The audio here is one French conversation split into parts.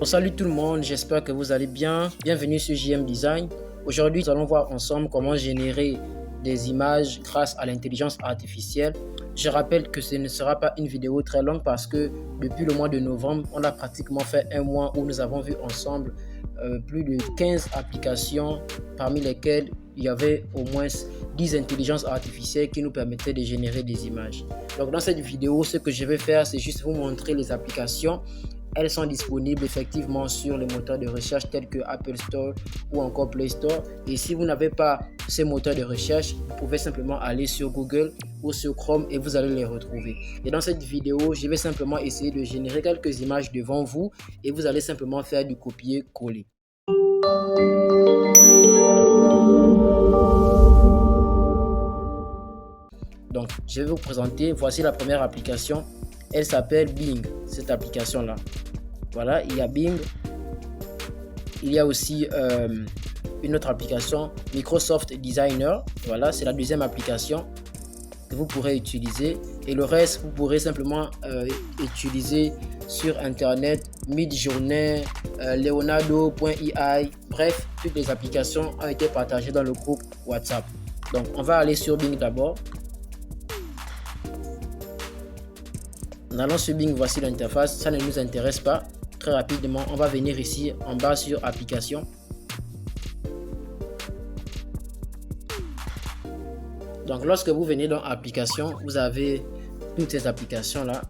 Salut tout le monde, j'espère que vous allez bien. Bienvenue sur JM Design. Aujourd'hui, nous allons voir ensemble comment générer des images grâce à l'intelligence artificielle. Je rappelle que ce ne sera pas une vidéo très longue parce que depuis le mois de novembre, on a pratiquement fait un mois où nous avons vu ensemble plus de 15 applications parmi lesquelles il y avait au moins 10 intelligences artificielles qui nous permettaient de générer des images. Donc dans cette vidéo, ce que je vais faire, c'est juste vous montrer les applications. Elles sont disponibles effectivement sur les moteurs de recherche tels que Apple Store ou encore Play Store. Et si vous n'avez pas ces moteurs de recherche, vous pouvez simplement aller sur Google ou sur Chrome et vous allez les retrouver. Et dans cette vidéo, je vais simplement essayer de générer quelques images devant vous et vous allez simplement faire du copier-coller. Donc, je vais vous présenter, voici la première application. Elle s'appelle Bing, cette application-là. Voilà, il y a Bing. Il y a aussi une autre application, Microsoft Designer. Voilà, c'est la deuxième application que vous pourrez utiliser. Et le reste, vous pourrez simplement utiliser sur Internet, Midjourney, Leonardo.ai. Bref, toutes les applications ont été partagées dans le groupe WhatsApp. Donc, on va aller sur Bing d'abord. En allant sur Bing, voici l'interface. Ça ne nous intéresse pas. Très rapidement, on va venir ici en bas sur Applications. Donc, lorsque vous venez dans Applications, vous avez toutes ces applications-là.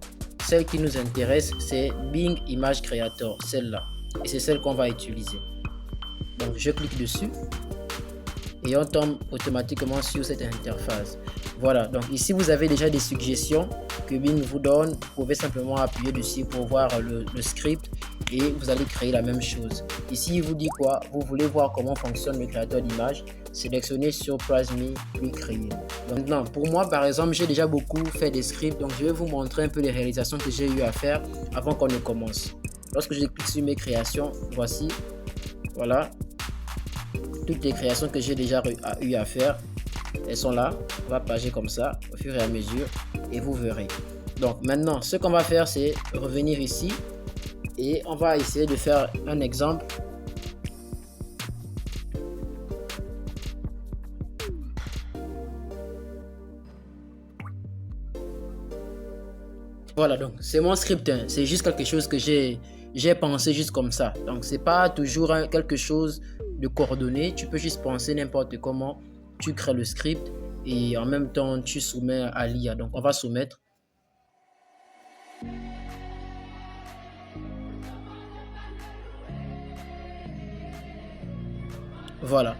Celle qui nous intéresse, c'est Bing Image Creator, celle-là. Et c'est celle qu'on va utiliser. Donc, je clique dessus. Et on tombe automatiquement sur cette interface. Voilà, donc ici vous avez déjà des suggestions que Bing vous donne. Vous pouvez simplement appuyer dessus pour voir le script et vous allez créer la même chose. Ici il vous dit quoi? Vous voulez voir comment fonctionne le créateur d'image? Sélectionnez Surprise Me puis créer. Donc maintenant, pour moi par exemple, j'ai déjà beaucoup fait des scripts, donc je vais vous montrer un peu les réalisations que j'ai eu à faire avant qu'on ne commence. Lorsque je clique sur mes créations, voici, voilà. Toutes les créations que j'ai déjà eu à faire, elles sont là. On va pager comme ça au fur et à mesure et vous verrez. Donc maintenant, ce qu'on va faire, c'est revenir ici et on va essayer de faire un exemple. Voilà, donc c'est mon script, hein. C'est juste quelque chose que j'ai pensé juste comme ça. Donc c'est pas toujours quelque chose de coordonné. Tu peux juste penser n'importe comment. Tu crées le script et en même temps tu soumets à l'IA. Donc on va soumettre. Voilà.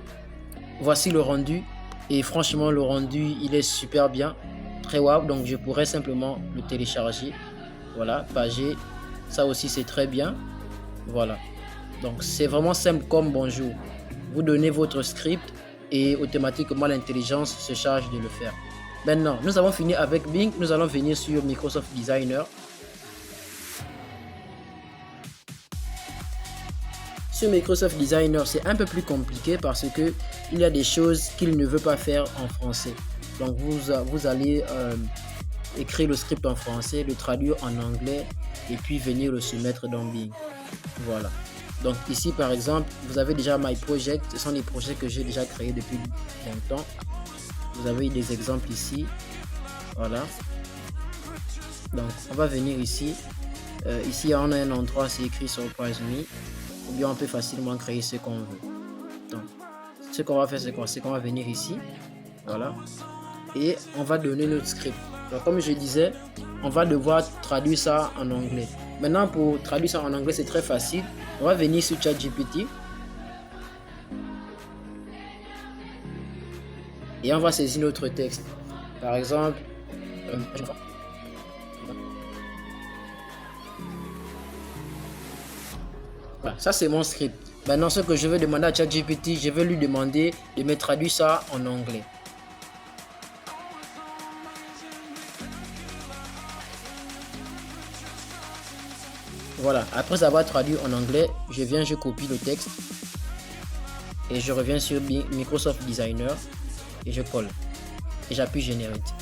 Voici le rendu. Et franchement le rendu il est super bien. Très wow. Donc je pourrais simplement le télécharger. Voilà, pager. Ça aussi c'est très bien. Voilà. Donc c'est vraiment simple comme bonjour. Vous donnez votre script et automatiquement l'intelligence se charge de le faire. Maintenant, nous avons fini avec Bing. Nous allons venir sur Microsoft Designer. Sur Microsoft Designer, c'est un peu plus compliqué parce que il y a des choses qu'il ne veut pas faire en français. Donc vous allez écrire le script en français, le traduire en anglais et puis venir le soumettre dans Bing. Voilà. Donc ici par exemple, vous avez déjà My Project, ce sont des projets que j'ai déjà créés depuis longtemps. Vous avez des exemples ici. Voilà. Donc on va venir ici. Ici on a un endroit, c'est écrit Surprise Me. Ou bien on peut facilement créer ce qu'on veut. Donc ce qu'on va faire, c'est quoi? C'est qu'on va venir ici. Voilà. Et on va donner notre script. Donc comme je disais, on va devoir traduire ça en anglais. Maintenant pour traduire ça en anglais, c'est très facile. On va venir sur ChatGPT et on va saisir notre texte. Par exemple, voilà, ça c'est mon script. Maintenant, ce que je vais demander à ChatGPT, je vais lui demander de me traduire ça en anglais. Voilà, après avoir traduit en anglais, je copie le texte et je reviens sur Microsoft Designer et je colle et j'appuie Generate.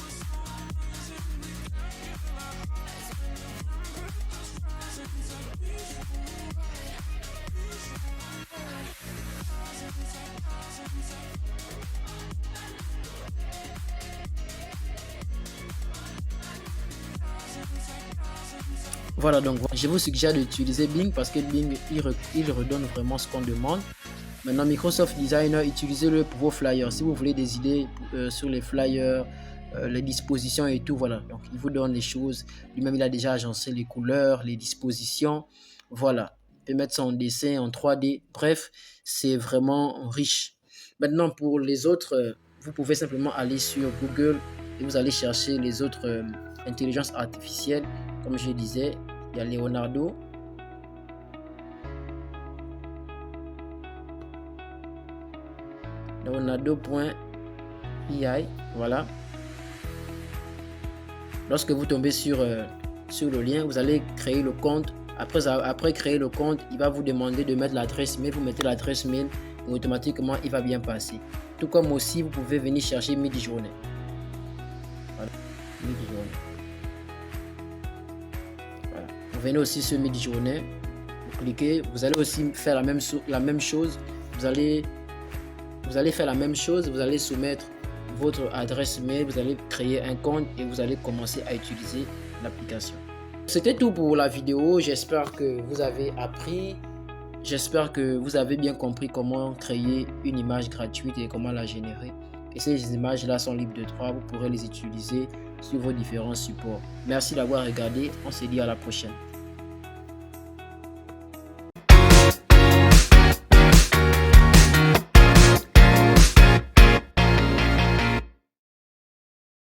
Voilà, donc je vous suggère d'utiliser Bing parce que Bing, il redonne vraiment ce qu'on demande. Maintenant, Microsoft Designer, utilisez-le pour vos flyers. Si vous voulez des idées sur les flyers, les dispositions et tout, voilà. Donc, il vous donne les choses. Lui-même, il a déjà agencé les couleurs, les dispositions. Voilà. Il peut mettre son dessin en 3D. Bref, c'est vraiment riche. Maintenant, pour les autres, vous pouvez simplement aller sur Google et vous allez chercher les autres intelligences artificielles. Comme je disais, il y a Leonardo. Leonardo.ai, voilà. Lorsque vous tombez sur le lien, vous allez créer le compte. Après créer le compte, il va vous demander de mettre l'adresse mail. Vous mettez l'adresse mail et automatiquement, il va bien passer. Tout comme aussi, vous pouvez venir chercher Midjourney. Voilà. Midjourney. Voilà. Vous venez aussi sur Midjourney. Vous cliquez. Vous allez aussi faire la même chose. Vous allez faire la même chose. Vous allez soumettre votre adresse mail, vous allez créer un compte et vous allez commencer à utiliser l'application. C'était tout pour la vidéo. J'espère que vous avez appris. J'espère que vous avez bien compris comment créer une image gratuite et comment la générer. Et ces images-là sont libres de droit. Vous pourrez les utiliser sur vos différents supports. Merci d'avoir regardé. On se dit à la prochaine.